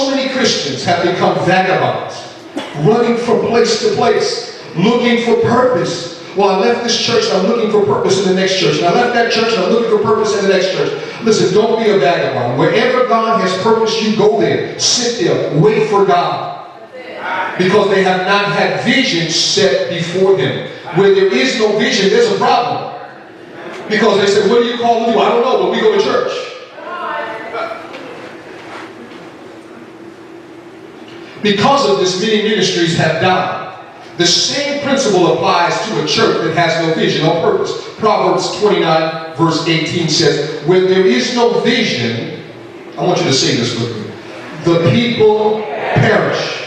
So many Christians have become vagabonds, running from place to place, looking for purpose. Well, I left this church and I'm looking for purpose in the next church. And I left that church and I'm looking for purpose in the next church. Listen, don't be a vagabond. Wherever God has purpose, you go there. Sit there. Wait for God. Because they have not had vision set before them. Where there is no vision, there's a problem. Because they say, what do you call to do? I don't know, but we go to church. Because of this, many ministries have died. The same principle applies to a church that has no vision or purpose. Proverbs 29 verse 18 says, where there is no vision, I want you to say this with me, the people perish.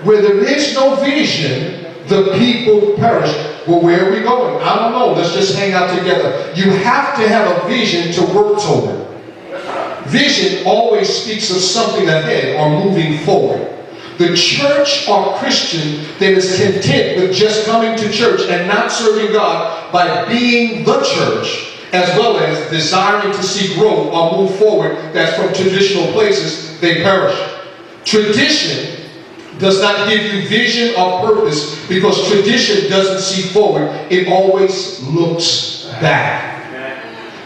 Where there is no vision, the people perish. Well, where are we going? I don't know. Let's just hang out together. You have to have a vision to work toward. Vision always speaks of something ahead or moving forward. The church or Christian that is content with just coming to church and not serving God by being the church, as well as desiring to see growth or move forward, that's from traditional places, they perish. Tradition does not give you vision or purpose because tradition doesn't see forward. It always looks back.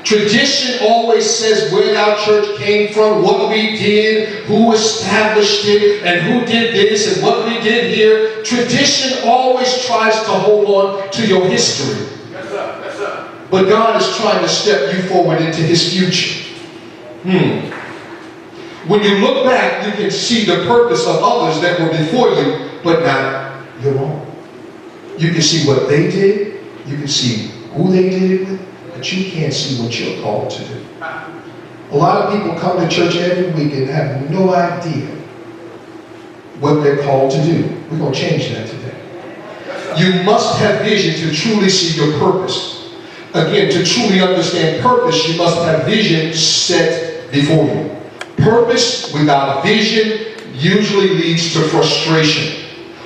Tradition always says where our church came from, what we did, who established it, and who did this, and what we did here. Tradition always tries to hold on to your history. Yes, sir. Yes, sir. But God is trying to step you forward into His future. When you look back, you can see the purpose of others that were before you, but not your own. You can see what they did. You can see who they did it with. But you can't see what you're called to do. A lot of people come to church every week and have no idea what they're called to do. We're going to change that today. You must have vision to truly see your purpose. Again, to truly understand purpose, you must have vision set before you. Purpose without vision usually leads to frustration.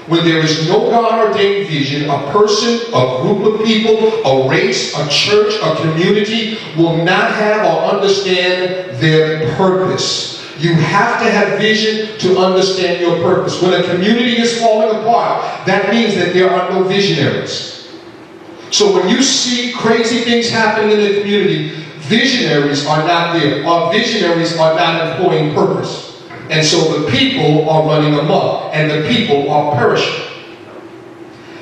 When there is no God-ordained vision, a person, a group of people, a race, a church, a community will not have or understand their purpose. You have to have vision to understand your purpose. When a community is falling apart, that means that there are no visionaries. So when you see crazy things happening in the community, visionaries are not there, or visionaries are not employing purpose. And so the people are running amok, and the people are perishing.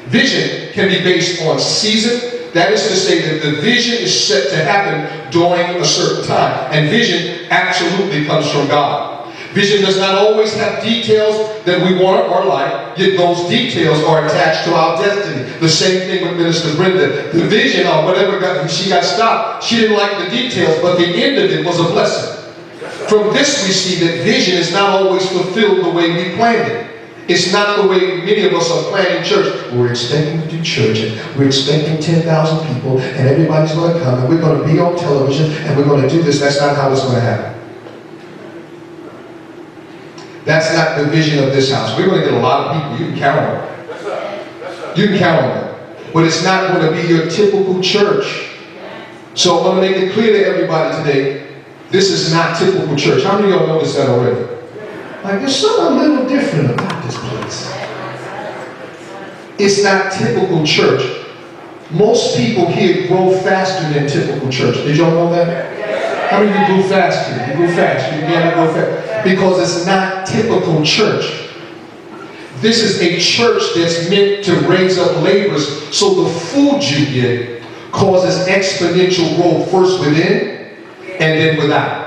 Vision can be based on season. That is to say that the vision is set to happen during a certain time. And vision absolutely comes from God. Vision does not always have details that we want or like, yet those details are attached to our destiny. The same thing with Minister Brenda. The vision or whatever, she got stopped. She didn't like the details, but the end of it was a blessing. From this we see that vision is not always fulfilled the way we planned it. It's not the way many of us are planning church. We're expecting to do church, and we're expecting 10,000 people, and everybody's going to come, and we're going to be on television, and we're going to do this. That's not how it's going to happen. That's not the vision of this house. We're going to get a lot of people. You can count on them. You can count on them. But it's not going to be your typical church. So I want to make it clear to everybody today, this is not typical church. How many of y'all noticed that already? Like, there's something a little different about this place. It's not typical church. Most people here grow faster than typical church. Did y'all know that? How many of you grew faster? You grew fast. You began to grow fast. Because it's not typical church. This is a church that's meant to raise up laborers, so the food you get causes exponential growth first within and then without.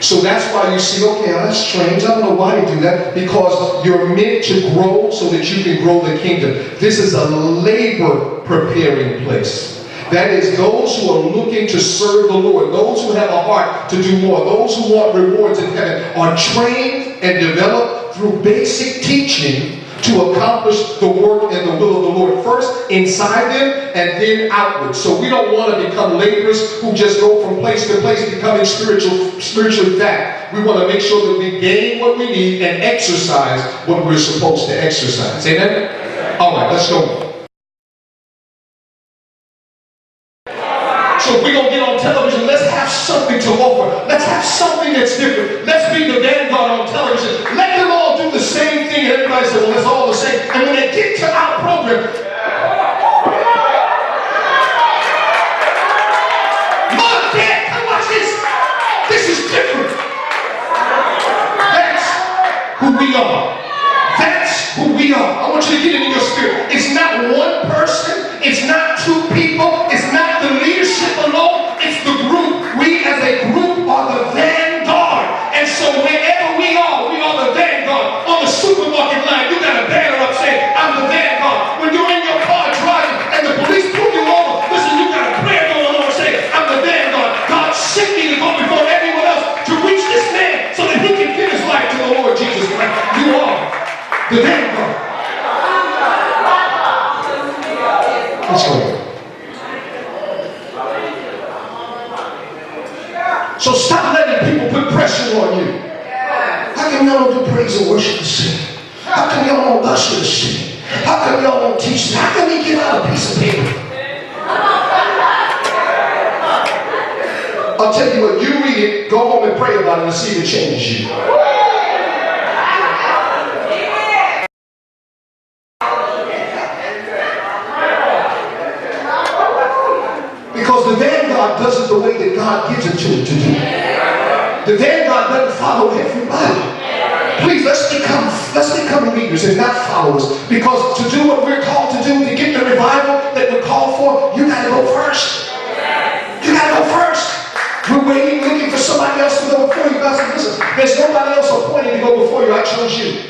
So that's why you see, okay, that's strange. I don't know why you do that. Because you're meant to grow so that you can grow the kingdom. This is a labor preparing place. That is those who are looking to serve the Lord, those who have a heart to do more, those who want rewards in heaven are trained and developed through basic teaching to accomplish the work and the will of the Lord, first inside them and then outward. So we don't want to become laborers who just go from place to place becoming spiritually fat. We want to make sure that we gain what we need and exercise what we're supposed to exercise. Amen? All right, let's go. So if we're going to get on television, let's have something to offer. Let's have something that's different. Let's be the vanguard on television. Let them all do the same thing. And everybody says, well, it's all the same. And when they get to our program, Mom, Dad, come watch this. This is different. That's who we are. That's who we are. I want you to get it in your spirit. It's not one person. It's not two people. It's not the leadership alone. It's the group. We as a group are the vanguard. And so wherever we are the vanguard. On the supermarket line, you got a banner up saying, I'm the vanguard. When you're in your car driving and the police pull you over, listen, you got a prayer going on saying, I'm the vanguard. God sent me to go before everyone else to reach this man so that he can give his life to the Lord Jesus Christ. You are the vanguard. Let's go. So stop letting people put pressure on you. How come y'all don't do praise and worship the city? How come y'all don't usher the city? How come y'all don't teach? How come we give out a piece of paper? I'll tell you what, you read it, go home and pray about it and see if it changes you. Because the vanguard does it the way that God gives it to it to do. The vanguard doesn't follow everybody. Please, let's become leaders and not followers. Because to do what we're called to do, to get the revival that we're called for, you got to go first. You got to go first. We're waiting, looking for somebody else to go before you. God said, listen, there's nobody else appointed to go before you. I chose you.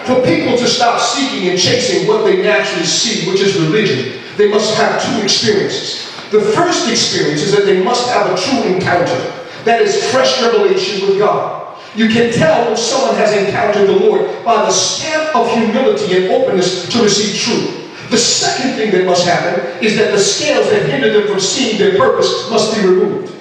For people to stop seeking and chasing what they naturally see, which is religion, they must have two experiences. The first experience is that they must have a true encounter. That is fresh revelation with God. You can tell when someone has encountered the Lord by the stamp of humility and openness to receive truth. The second thing that must happen is that the scales that hinder them from seeing their purpose must be removed.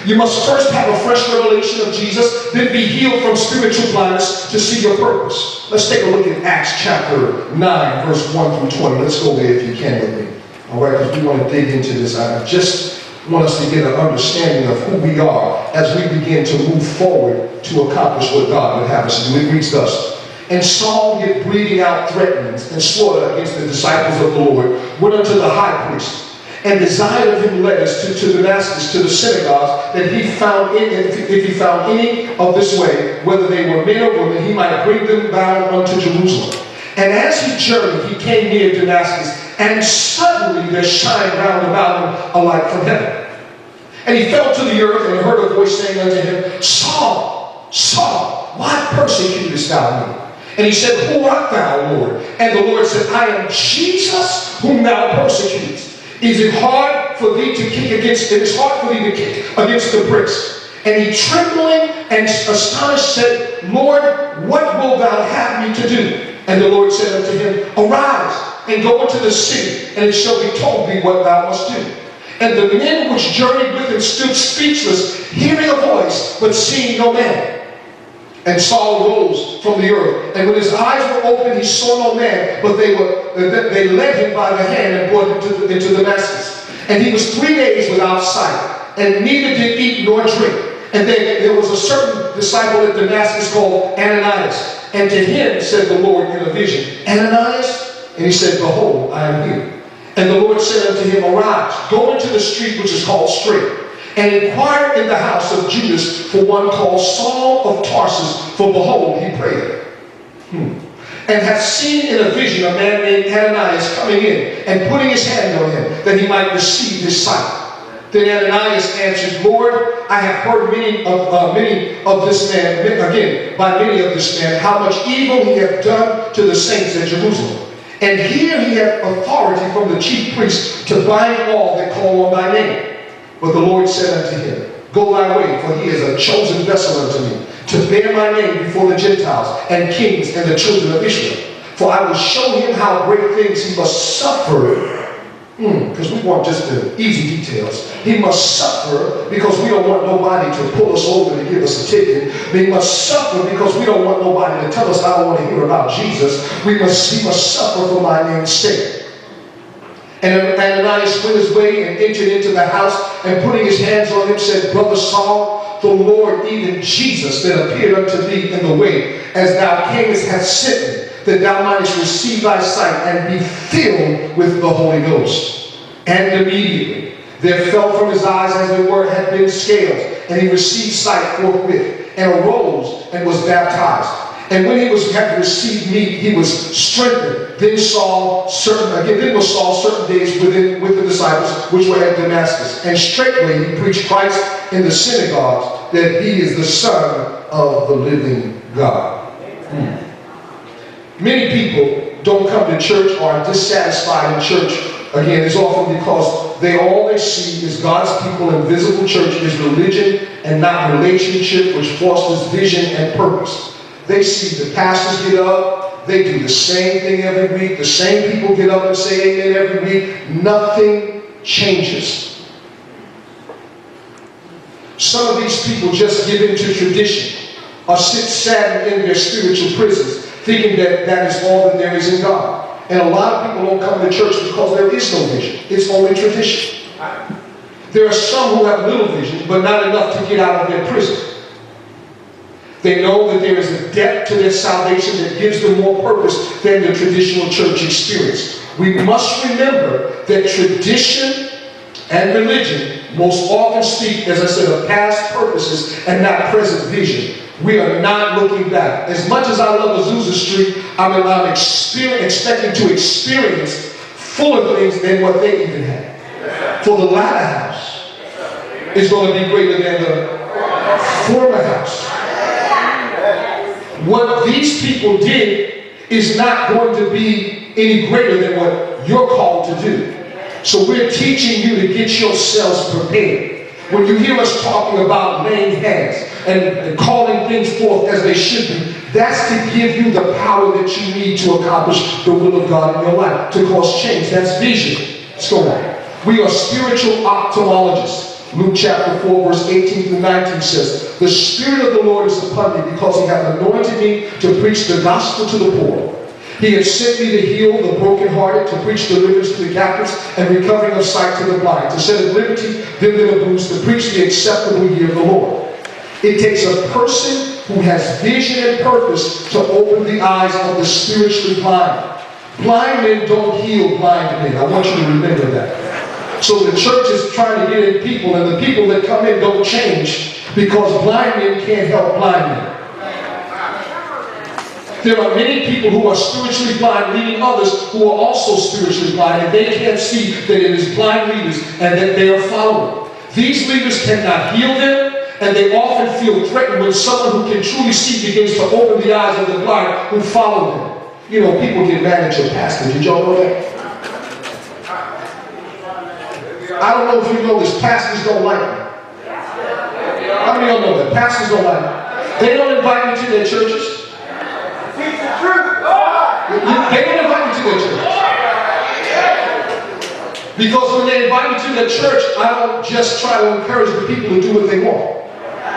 You must first have a fresh revelation of Jesus, then be healed from spiritual blindness to see your purpose. Let's take a look at Acts chapter 9, verse 1 through 20. Let's go there if you can with me. All right, because we want to dig into this. I just want us to get an understanding of who we are as we begin to move forward to accomplish what God would have us to do. It reads thus. And Saul, yet breathing out threatenings and slaughter against the disciples of the Lord, went unto the high priest, and desired of him letters to Damascus, to the synagogues, that he found if he found any of this way, whether they were men or women, he might bring them bound unto Jerusalem. And as he journeyed, he came near Damascus, and suddenly there shined round about him a light from heaven. And he fell to the earth, and heard a voice saying unto him, Saul, Saul, why persecutest thou me? And he said, Who art thou, Lord? And the Lord said, I am Jesus whom thou persecutest. Is it hard for thee to kick against, it is hard for thee to kick against the pricks? And he trembling and astonished said, Lord, what wilt thou have me to do? And the Lord said unto him, Arise and go into the city, and it shall be told thee what thou must do. And the men which journeyed with him stood speechless, hearing a voice, but seeing no man. And Saul rose from the earth, and when his eyes were opened, he saw no man, but they led him by the hand and brought him into Damascus. And he was 3 days without sight, and neither did eat nor drink. And there was a certain disciple at Damascus called Ananias. And to him said the Lord in a vision, Ananias? And he said, Behold, I am here. And the Lord said unto him, Arise, go into the street which is called Straight, and inquire in the house of Judas for one called Saul of Tarsus, for behold, he prayed. And hath seen in a vision a man named Ananias coming in, and putting his hand on him, that he might receive his sight. Then Ananias answered, Lord, I have heard by many of this man, how much evil he hath done to the saints at Jerusalem. And here he hath authority from the chief priests to bind all that call on thy name. But the Lord said unto him, Go thy way, for he is a chosen vessel unto me, to bear my name before the Gentiles and kings and the children of Israel. For I will show him how great things he must suffer Because we want just the easy details. He must suffer because we don't want nobody to pull us over to give us a ticket. He must suffer because we don't want nobody to tell us, I don't want to hear about Jesus. He must suffer for my name's sake. And Ananias went his way and entered into the house, and putting his hands on him said, Brother Saul, the Lord, even Jesus, that appeared unto thee in the way, as thou camest, hath sent me, that thou mightest receive thy sight and be filled with the Holy Ghost. And immediately there fell from his eyes, as it were, had been scales, and he received sight forthwith, and arose and was baptized. And when he had received meat, he was strengthened. Then Saul was certain days with the disciples which were at Damascus. And straightway he preached Christ in the synagogues, that he is the Son of the living God. Many people don't come to church or are dissatisfied in church. Again, it's often because all they see is God's people in visible church is religion and not relationship, which fosters vision and purpose. They see the pastors get up, they do the same thing every week, the same people get up and say amen every week. Nothing changes. Some of these people just give into tradition or sit saddened in their spiritual prisons, thinking that is all that there is in God. And a lot of people don't come to church because there is no vision. It's only tradition. There are some who have little vision, but not enough to get out of their prison. They know that there is a depth to their salvation that gives them more purpose than the traditional church experience. We must remember that tradition and religion most often speak, as I said, of past purposes and not present vision. We are not looking back. As much as I love Azusa Street, I'm expecting to experience fuller things than what they even had. For the latter house is going to be greater than the former house. What these people did is not going to be any greater than what you're called to do. So we're teaching you to get yourselves prepared. When you hear us talking about laying hands and calling things forth as they should be, that's to give you the power that you need to accomplish the will of God in your life, to cause change. That's vision. Let's go on. We are spiritual ophthalmologists. Luke chapter 4, verse 18 through 19 says, the Spirit of the Lord is upon me, because he hath anointed me to preach the gospel to the poor. He has sent me to heal the brokenhearted, to preach deliverance to the captives, and recovering of sight to the blind, to set at liberty them that are bruised, to preach the acceptable year of the Lord. It takes a person who has vision and purpose to open the eyes of the spiritually blind. Blind men don't heal blind men. I want you to remember that. So the church is trying to get in people, and the people that come in don't change because blind men can't help blind men. There are many people who are spiritually blind leading others who are also spiritually blind, and they can't see that it is blind leaders and that they are following. These leaders cannot heal them, and they often feel threatened when someone who can truly see begins to open the eyes of the blind who follow them. You know, people get mad at your pastor. Did y'all know that? I don't know if you know this, pastors don't like me. How many of y'all know that? Pastors don't like me. They don't invite me to their churches. They don't invite me to their church. Because when they invite me to their church, I don't just try to encourage the people to do what they want.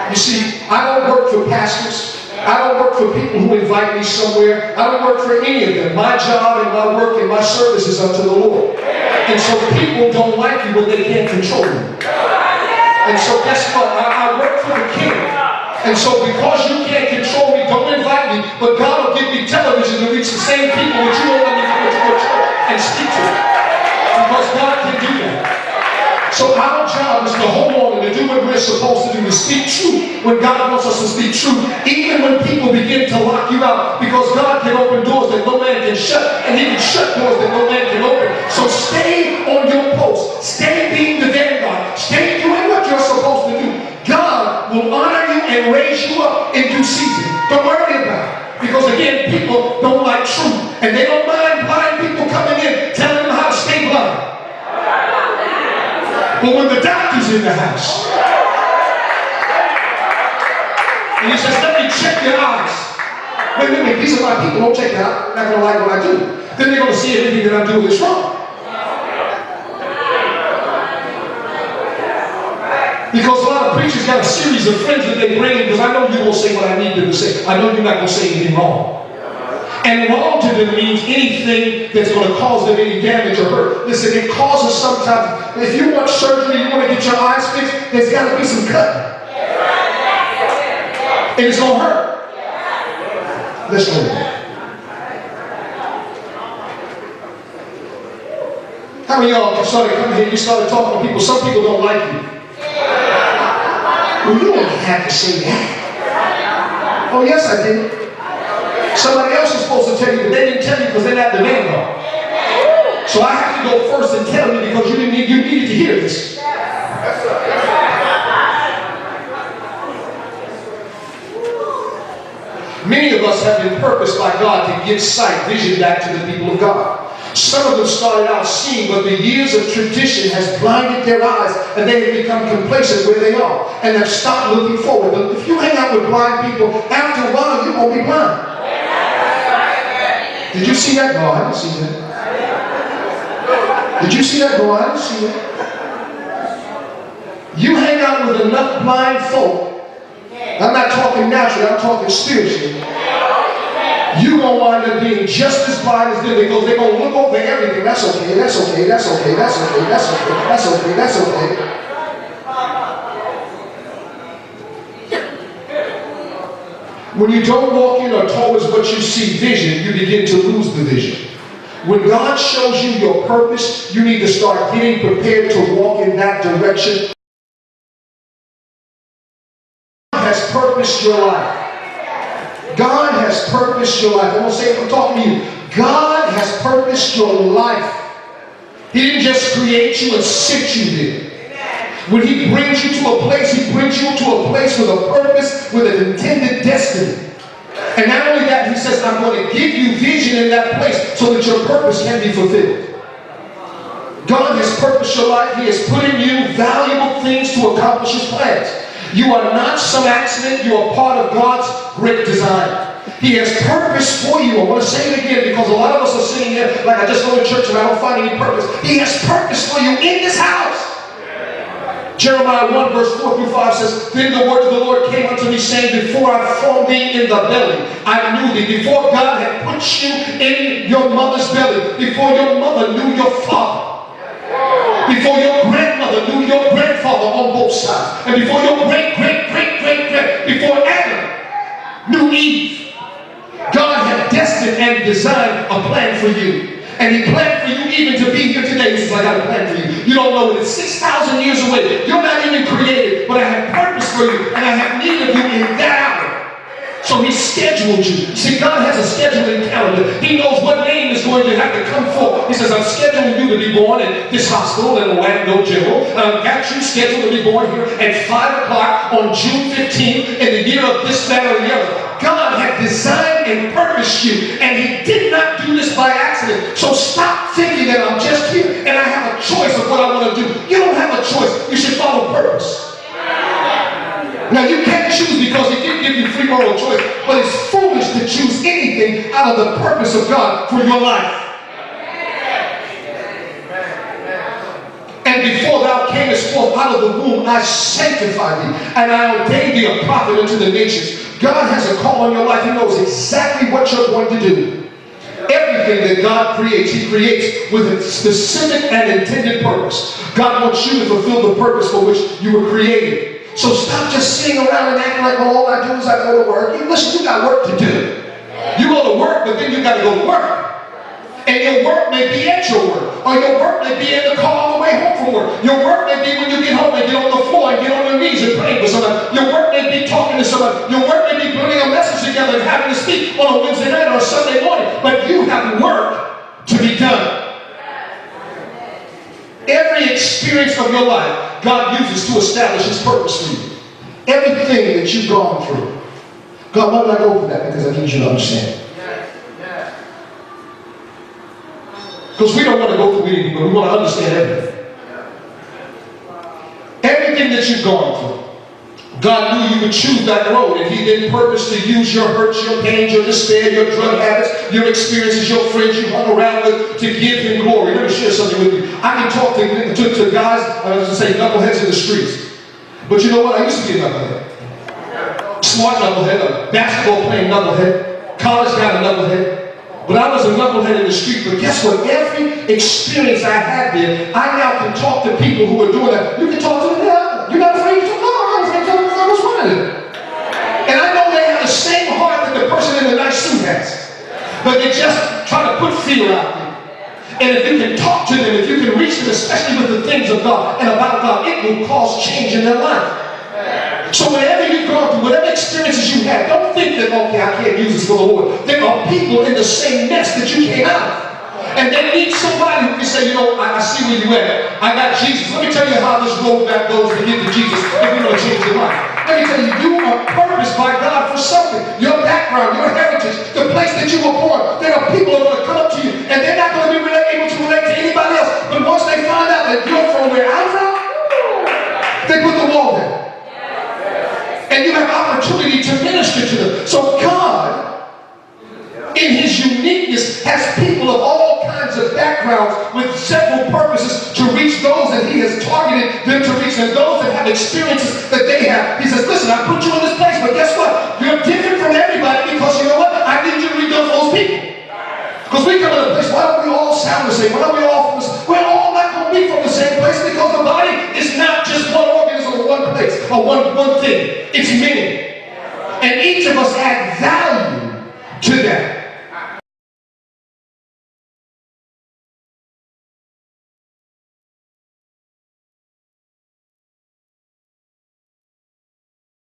You see, I don't work for pastors. I don't work for people who invite me somewhere. I don't work for any of them. My job and my work and my service is unto the Lord. And so people don't like you when they can't control you. And so guess what? I work for the King. And so because you can't control me, don't invite me. But God will give me television to reach the same people that you don't let me come into your church and speak to them. Because God can do that. So our job is to hold on and to do what we're supposed to do, to speak truth when God wants us to speak truth. Even when people begin to lock you out, because God can open doors that no man can shut, and he can shut doors that no man can open. So stay on your post. Stay being the vanguard. Stay doing what you're supposed to do. God will honor you and raise you up in due season. Don't worry about it. Because again, people don't like truth. And they don't mind blind people coming in telling them how to stay blind. But when the doctor's in the house, and he says, let me check your eyes. Wait, these are my people, don't check it out. They're not going to like what I do. Then they're going to see everything that I'm doing is wrong. got a series of friends that they bring in because I know you're going to say what I need them to say. I know you're not going to say anything wrong. And wrong to them means anything that's going to cause them any damage or hurt. Listen, it causes sometimes, if you want surgery, you want to get your eyes fixed, there's got to be some cutting. And it's going to hurt. Listen. How many of y'all started coming here, you started talking to people, some people don't like you. Well, you don't have to say that. Oh, yes, I did. Somebody else is supposed to tell you, but they didn't tell you because they're not the vanguard. So I have to go first and tell you because you needed to hear this. Many of us have been purposed by God to give sight, vision back to the people of God. Some of them started out seeing, but the years of tradition has blinded their eyes and they have become complacent where they are and have stopped looking forward. But if you hang out with blind people, after a while you're going to be blind. Did you see that? No, I didn't see that. Did you see that? No, I didn't see that. You hang out with enough blind folk, I'm not talking naturally, I'm talking spiritually. You're going to wind up being just as blind as them because they're going to look over everything. That's okay, that's okay, that's okay, that's okay, that's okay, that's okay, that's okay. When you don't walk in or towards what you see vision, you begin to lose the vision. When God shows you your purpose, you need to start getting prepared to walk in that direction. God has purposed your life. God has purposed your life. I'm going to say it, I'm talking to you. God has purposed your life. He didn't just create you and sit you there. When He brings you to a place, He brings you to a place with a purpose, with an intended destiny. And not only that, He says, I'm going to give you vision in that place so that your purpose can be fulfilled. God has purposed your life. He has put in you valuable things to accomplish His plans. You are not some accident. You are part of God's great design. He has purpose for you. I want to say it again because a lot of us are sitting here like I just go to church and I don't find any purpose. He has purpose for you in this house. Jeremiah 1 verse 4 through 5 says, Then the word of the Lord came unto me, saying, Before I formed thee in the belly, I knew thee. Before God had put you in your mother's belly, before your mother knew your father, before your grandmother knew your grandfather on both sides, and before your great, before Adam knew Eve, God had destined and designed a plan for you. And He planned for you even to be here today. He says, I got a plan for you. You don't know it. It's 6,000 years away. You're not even created, but I have purpose for you, and I have need of you in that hour. So He scheduled you. See, God has a scheduling calendar. He knows what name is going to have to come forth. He says, I'm scheduling you to be born in this hospital in Orlando General. I've got you scheduled to be born here at 5 o'clock on June 15th in the year of this, that, or the other. God had designed and purposed you, and He did not do this by accident. So stop thinking that I'm just here and I have a choice of what I want to do. You don't have a choice. You should follow purpose. Now you can't choose because He did give you free moral choice, but it's foolish to choose anything out of the purpose of God for your life. And before thou camest forth out of the womb, I sanctified thee, and I ordained thee a prophet unto the nations. God has a call on your life. He knows exactly what you're going to do. Everything that God creates, He creates with a specific and intended purpose. God wants you to fulfill the purpose for which you were created. So stop just sitting around and acting like, well, all I do is I go to work. Listen, you got work to do. You go to work, but then you got to go to work. And your work may be at your work. Or your work may be in the car on the way home from work. Your work may be when you get home and get on the floor and get on your knees and pray for somebody. Your work may be talking to somebody. Your work may be putting a message together and having to speak on a Wednesday night or a Sunday morning. But you have work to be done. Every experience of your life, God uses to establish His purpose for you. Everything that you've gone through. God, why did I go through that? Because I need you to understand. Because we don't want to go through anything, but we want to understand everything. Everything that you've gone through, God knew you would choose that road, and He didn't purpose to use your hurts, your pains, your despair, your drug habits, your experiences, your friends you hung around with to give Him glory. Let me share something with you. I can talk to guys, I was going to say knuckleheads in the streets. But you know what? I used to be a knucklehead. Smart knucklehead, a basketball playing knucklehead, college guy knucklehead. But I was a knucklehead in the street. But guess what? Every experience I had there, I now can talk to people who are doing that. You can talk to them now. You're not afraid to talk. No, I'm not afraid to talk. What's wrong with it? And I know they have the same heart that the person in the nice suit has. But they just try to put fear out there. And if you can talk to them, if you can reach them, especially with the things of God and about God, it will cause change in their life. So whatever you've gone through, whatever experiences you have, don't think that, okay, I can't use this for the Lord. There are people in the same mess that you came out of. And they need somebody who can say, you know, I see where you at. I got Jesus. Let me tell you how this roadmap goes to get to Jesus if you want to change your life. Let me tell you, you are purposed by God for something. Your background, your heritage, the place that you were born. There are people who are going to come up to you, and they're not going to be able to relate to anybody else. But once they find out that you're from where I'm from, they put the wall down. And you have opportunity to minister to them. So God, in his uniqueness, has people of all kinds of backgrounds with several purposes to reach those that he has targeted them to reach, and those that have experiences that they have. He says, listen, I put you in this place, but guess what? You're different from everybody because you know what? I need you to reach those people. Because we come in a place, why don't we all sound the same? Why don't we all from the same? We're all not going to be from the same place because the body is not just one organism or one place or one thing. It's many. And each of us add value to that.